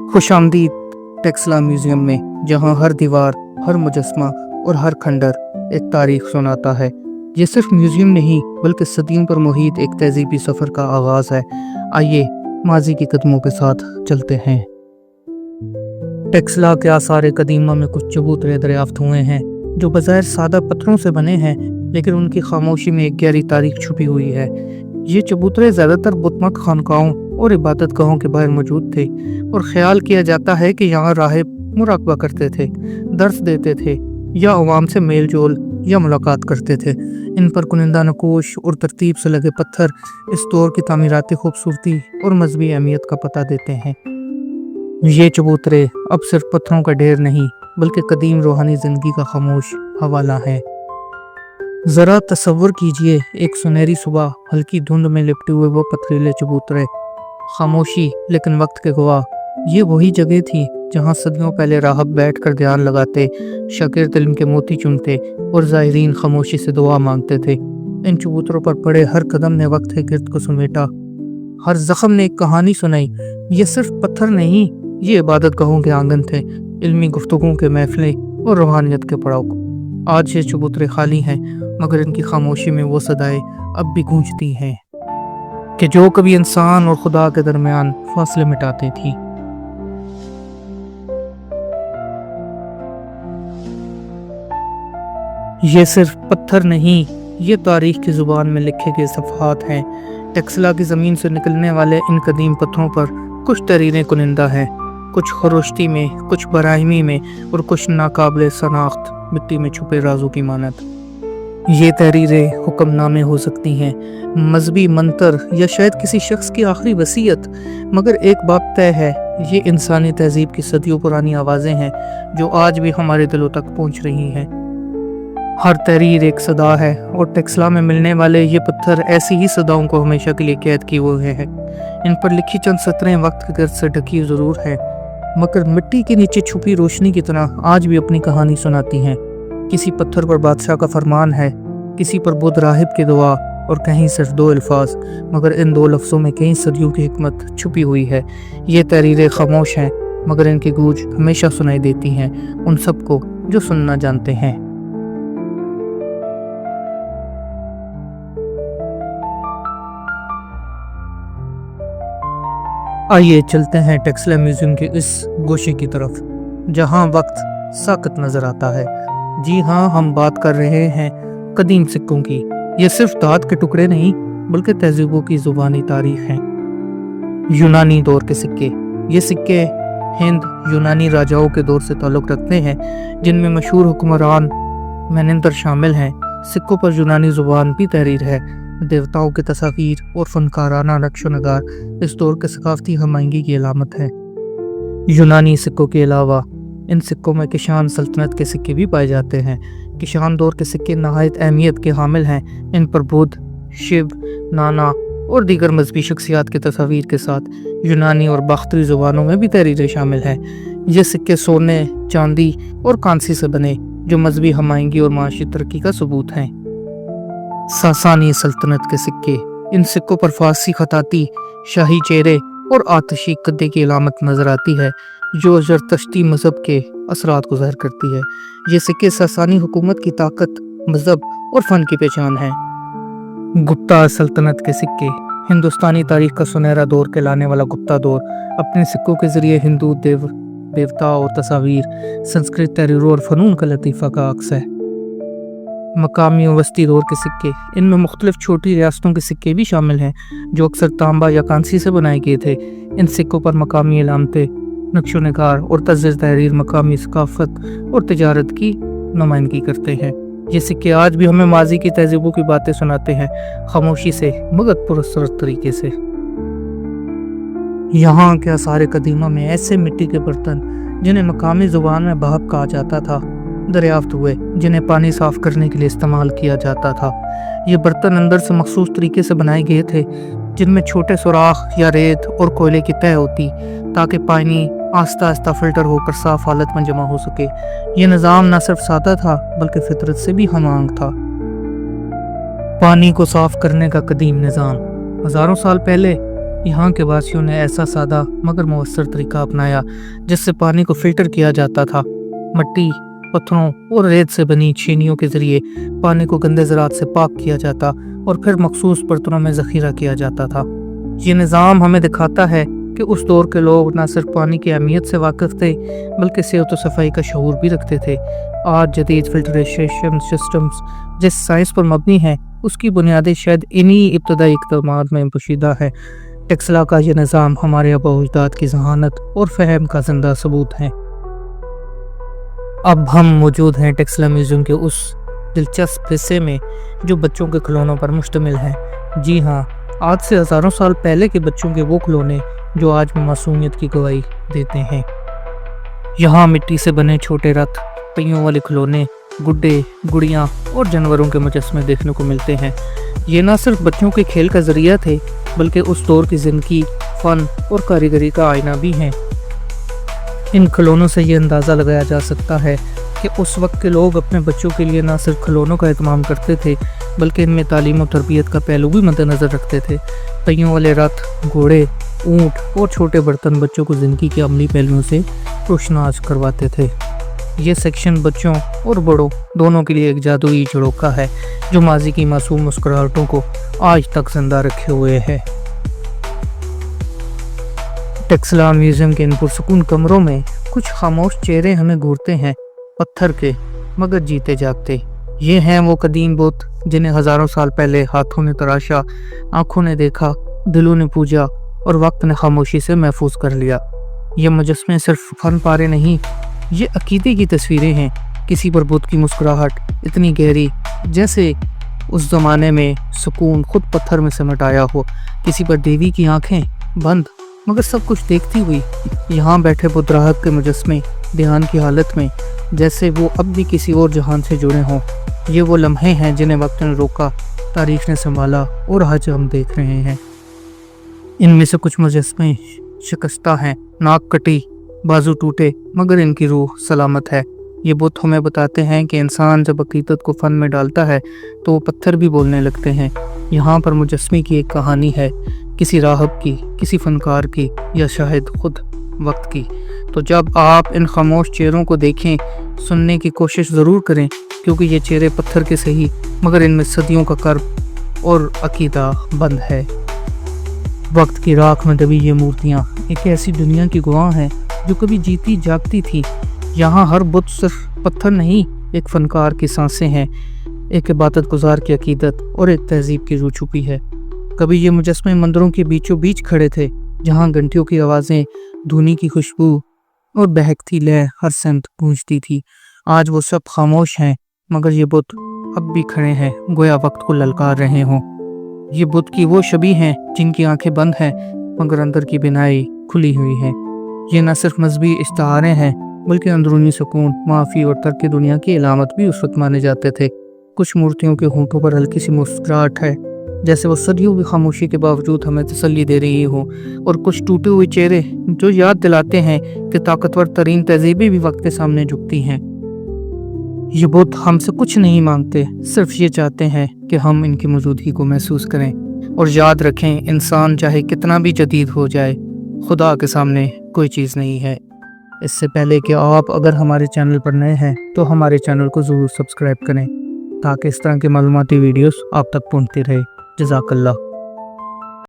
खुश आमदीद टेक्सला म्यूज़ियम में, जहाँ हर दीवार, हर मुजस्मा और हर खंडर एक तारीख सुनाता है। ये सिर्फ म्यूज़ियम नहीं बल्कि सदियों पर मुहित एक तहज़ीबी सफ़र का आगाज़ है। आइए माजी के कदमों के साथ चलते हैं। टेक्सला के आसार कदीमा में कुछ चबूतरे दरियाफ्त हुए हैं जो बज़ाहिर सादा पत्थरों से बने हैं, लेकिन उनकी खामोशी में एक गहरी तारीख छुपी हुई है। ये चबूतरे ज़्यादातर बुतमत खानकाहों और इबादत गाहों के बाहर मौजूद थे, और ख्याल किया जाता है कि यहाँ राहिब मुराकबा करते थे, दर्स देते थे या अवाम से मेल जोल या मुलाकात करते थे। इन पर कुनिंदा नकोश और तरतीब से लगे पत्थर इस दौर की तामीराती खूबसूरती और मजहबी अहमियत का पता देते हैं। ये चबूतरे अब सिर्फ पत्थरों का ढेर नहीं बल्कि कदीम रूहानी ज़िंदगी का खामोश हवाला है। ज़रा तसव्वुर कीजिए, एक सुनहरी सुबह, हल्की धुंध में लिपटे हुए वो पथरीले चबूतरे, खामोशी लेकिन वक्त के गवाह। ये वही जगह थी जहाँ सदियों पहले राहब बैठकर ध्यान लगाते, शागिर्द इल्म के मोती चुनते और ज़ाहिरीन खामोशी से दुआ मांगते थे। इन चबूतरों पर पड़े हर कदम ने वक्त के गिर्द को समेटा, हर जख्म ने एक कहानी सुनाई। ये सिर्फ पत्थर नहीं, ये इबादत गाहों के आंगन थे, इल्मी गुफ्तगूओं के महफिलें और रूहानियत के पड़ाव। आज ये चबूतरे खाली हैं, मगर इनकी खामोशी में वो सदाएं अब भी गूंजती हैं कि जो कभी इंसान और खुदा के दरमियान फासले मिटाती थी। ये सिर्फ पत्थर नहीं, ये तारीख की ज़ुबान में लिखे गए सफ़हात हैं। टेक्सला की ज़मीन से निकलने वाले इन कदीम पत्थरों पर कुछ तहरीरें कुनिंदा हैं, कुछ खरोश्ती में, कुछ बराहमी में और कुछ नाकाबिल शनाख्त मिट्टी में छुपे राजों की मानत। ये तहरीरें हुक्मनामे हो सकती हैं, मजहबी मंतर या शायद किसी शख्स की आखिरी वसीयत, मगर एक बात तय है, ये इंसानी तहजीब की सदियों पुरानी आवाज़ें हैं जो आज भी हमारे दिलों तक पहुँच रही हैं। हर तहरीर एक सदा है, और टेक्सला में मिलने वाले ये पत्थर ऐसी ही सदाओं को हमेशा के लिए कैद किए हुए हैं। इन पर लिखी चंद सतरें वक्त के गर्द से ढकी ज़रूर है, मगर मिट्टी के नीचे छुपी रोशनी की तरह आज भी अपनी कहानी सुनाती हैं। किसी पत्थर पर बादशाह का फरमान है, किसी पर बुद्ध राहिब की दुआ, और कहीं सिर्फ दो अल्फाज, मगर इन दो लफ्ज़ों में कई सदियों की हिकमत छुपी हुई है। ये तहरीरें खामोश हैं, मगर इनकी गूंज हमेशा सुनाई देती हैं उन सबको जो सुनना जानते हैं। आइए चलते हैं टेक्सला म्यूज़ियम के इस गोशे की तरफ, जहां वक्त साकत नज़र आता है। जी हाँ, हम बात कर रहे हैं कदीम सिक्कों की। ये सिर्फ धात के टुकड़े नहीं बल्कि तहजीबों की ज़ुबानी तारीख हैं। यूनानी दौर के सिक्के। ये सिक्के हिंद यूनानी राजाओं के दौर से ताल्लुक़ रखते हैं, जिनमें मशहूर हुक्मरान मैनेंदर शामिल हैं। सिक्कों पर यूनानी ज़ुबान भी तहरीर है। देवताओं के तस्वीर और फनकाराना नक्शो नगार इस दौर के सकाफती हमायंगी की अलामत है। यूनानी सिक्कों के अलावा इन सिक्कों में किशान सल्तनत के सिक्के भी पाए जाते हैं। किशान दौर के सिक्के नहायत अहमियत के हामिल हैं। इन पर बुद्ध, शिव, नाना और दीगर मजहबी शख्सियात की तस्वीर के साथ यूनानी और बाख्तरी ज़ुबानों में भी तहरीरें शामिल हैं। ये सिक्के सोने, चांदी और कांसी से बने, जो मजहबी हमायंगी और माशी तरक्की का सबूत हैं। सासानी सल्तनत के सिक्के। इन सिक्कों पर फारसी खताती, शाही चेहरे और आतशी कद्दे की अलामत नजर आती है, जो ज़रतश्ती मज़हब के असरात को ज़ाहिर करती है। ये सिक्के सासानी हुकूमत की ताकत, मज़हब और फ़न की पहचान है। गुप्ता सल्तनत के सिक्के। हिंदुस्तानी तारीख का सुनहरा दौर कहलाने वाला गुप्ता दौर अपने सिक्कों के ज़रिए हिंदू देवता और तस्वीर, संस्कृत तहरीरों और फ़नून का लतीफ़ा का अक्स है। मकामी और वस्ती दौर के सिक्के। इनमें मुख्तलिफ छोटी रियासतों के सिक्के भी शामिल हैं, जो अक्सर तांबा या कांसी से बनाए गए थे। इन सिक्कों पर मकामी अलामतें, नक्शो नगार और तर्ज़ तहरीर मकामी सकाफत और तिजारत की नुमाइंदगी करते हैं। ये सिक्के आज भी हमें माजी की तहजीबों की बातें सुनाते हैं, खामोशी से मगर पुरअसर तरीके से। यहाँ के आसार कदीमा में ऐसे मिट्टी के बर्तन, जिन्हें मकामी ज़ुबान में बहब कहा जाता था, दरियाफ्त हुए, जिन्हें पानी साफ करने के लिए इस्तेमाल किया जाता था। ये बर्तन अंदर से मखसूस तरीके से बनाए गए थे, जिनमें छोटे सुराख या रेत और कोयले की तह होती, ताकि पानी आस्ता आस्ता फिल्टर होकर साफ हालत में जमा हो सके। ये निज़ाम न सिर्फ सादा था बल्कि फितरत से भी हमांग था। पानी को साफ करने का कदीम निज़ाम। हज़ारों साल पहले यहाँ के वासियों ने ऐसा सादा मगर मौसर तरीका अपनाया जिससे पानी को फिल्टर किया जाता था। मिट्टी, पत्थरों और रेत से बनी छेनियों के जरिए पानी को गंदे ज़रात से पाक किया जाता और फिर मखसूस बर्तनों में ज़ख़ीरा किया जाता था। ये निज़ाम हमें दिखाता है कि उस दौर के लोग न सिर्फ पानी की अहमियत से वाकिफ़ थे बल्कि सेहत व सफाई का शऊर भी रखते थे। आज जदीद फिल्ट्रेशन सिस्टम्स जिस साइंस पर मबनी है उसकी बुनियादें शायद इन्हीं इब्तदाई इक़दामात में पोशीदा है। टेक्सला का यह निज़ाम हमारे आबा व अजदाद की ज़हानत और फ़हम का ज़िंदा सबूत है। अब हम मौजूद हैं टेक्सला म्यूज़ियम के उस दिलचस्प हिस्से में जो बच्चों के खिलौनों पर मुश्तमिल है। जी हाँ, आज से हज़ारों साल पहले के बच्चों के वो खिलौने जो आज भी मासूमियत की गवाही देते हैं। यहाँ मिट्टी से बने छोटे रथ, पहियों वाले खिलौने, गुड्डे, गुड़ियाँ और जानवरों के मुजस्मे देखने को मिलते हैं। ये न सिर्फ बच्चों के खेल का ज़रिया थे बल्कि उस दौर की ज़िंदगी, फ़न और कारीगरी का आईना भी हैं। इन खिलौनों से ये अंदाज़ा लगाया जा सकता है कि उस वक्त के लोग अपने बच्चों के लिए न सिर्फ खिलौनों का एहतमाम करते थे बल्कि इनमें तालीम और तरबियत का पहलू भी मद्देनज़र रखते थे। पहियों वाले रथ, घोड़े, ऊँट और छोटे बर्तन बच्चों को ज़िंदगी के अमली पहलुओं से रोशनास करवाते थे। ये सेक्शन बच्चों और बड़ों दोनों के लिए एक जादुई झरोखा है जो माजी की मासूम मुस्कुराहटों को आज तक जिंदा रखे हुए है। टेक्सला म्यूज़ियम के इन पुरसकून कमरों में कुछ खामोश चेहरे हमें घूरते हैं, पत्थर के मगर जीते जागते। ये हैं वो कदीम बुत जिन्हें हज़ारों साल पहले हाथों ने तराशा, आँखों ने देखा, दिलों ने पूजा और वक्त ने खामोशी से महफूज कर लिया। ये मुजस्मे सिर्फ फन पारे नहीं, ये अकीदे की तस्वीरें हैं। किसी पर बुत की मुस्कुराहट इतनी गहरी जैसे उस ज़माने में सुकून खुद पत्थर में सिमट आया हो, किसी पर देवी की आंखें बंद मगर सब कुछ देखती हुई। यहाँ बैठे बुत राहत के मुजस्मे ध्यान की हालत में जैसे वो अब भी किसी और जहान से जुड़े हों। ये वो लम्हे हैं जिन्हें वक्त ने रोका, तारीख ने संभाला और आज हम देख रहे हैं। इनमें से कुछ मुजस्मे शिकस्ता हैं, नाक कटी, बाजू टूटे मगर इनकी रूह सलामत है। ये बुत हमें बताते हैं कि इंसान जब अकीदत को फ़न में डालता है तो वो पत्थर भी बोलने लगते हैं। यहाँ पर मुजस्मे की एक कहानी है, किसी राहब की, किसी फ़नकार की या शायद खुद वक्त की। तो जब आप इन खामोश चेहरों को देखें, सुनने की कोशिश ज़रूर करें क्योंकि ये चेहरे पत्थर के सही मगर इनमें सदियों का कर्ब और अकीदा बंद है। वक्त की राख में दबी ये मूर्तियाँ एक ऐसी दुनिया की गवाह हैं जो कभी जीती जागती थी। यहाँ हर बुत सिर्फ पत्थर नहीं, एक फ़नकार की सांसें हैं, एक इबादत गुजार की अकीदत और एक तहजीब की रूह छुपी है। कभी ये मुजस्मे मंदिरों के बीचों बीच खड़े थे जहाँ घंटियों की आवाज़ें, धुनी की खुशबू और बहकती लय हर सिमत गूंजती थी। आज वो सब खामोश हैं मगर ये बुत अब भी खड़े हैं, गोया वक्त को ललकार रहे हों। ये बुत की वो शबी हैं जिनकी आंखें बंद हैं मगर अंदर की बिनाई खुली हुई है। ये न सिर्फ मजहबी इश्तहारें हैं बल्कि अंदरूनी सुकून, माफ़ी और तर्क दुनिया की अलामत भी उस वक्त माने जाते थे। कुछ मूर्तियों के होंठों पर हल्की सी मुस्कुराहट है जैसे वो सदियों की खामोशी के बावजूद हमें तसल्ली दे रही हो, और कुछ टूटे हुए चेहरे जो याद दिलाते हैं कि ताकतवर तरीन तहजीबें भी वक्त के सामने झुकती हैं। ये बुत हमसे कुछ नहीं मांगते, सिर्फ ये चाहते हैं कि हम इनकी मौजूदगी को महसूस करें और याद रखें, इंसान चाहे कितना भी जदीद हो जाए, खुदा के सामने कोई चीज़ नहीं है। इससे पहले कि आप अगर हमारे चैनल पर नए हैं तो हमारे चैनल को ज़रूर सब्सक्राइब करें ताकि इस तरह के मालूमाती वीडियोस आप तक पहुंचती रहे। जज़ाकल्लाह।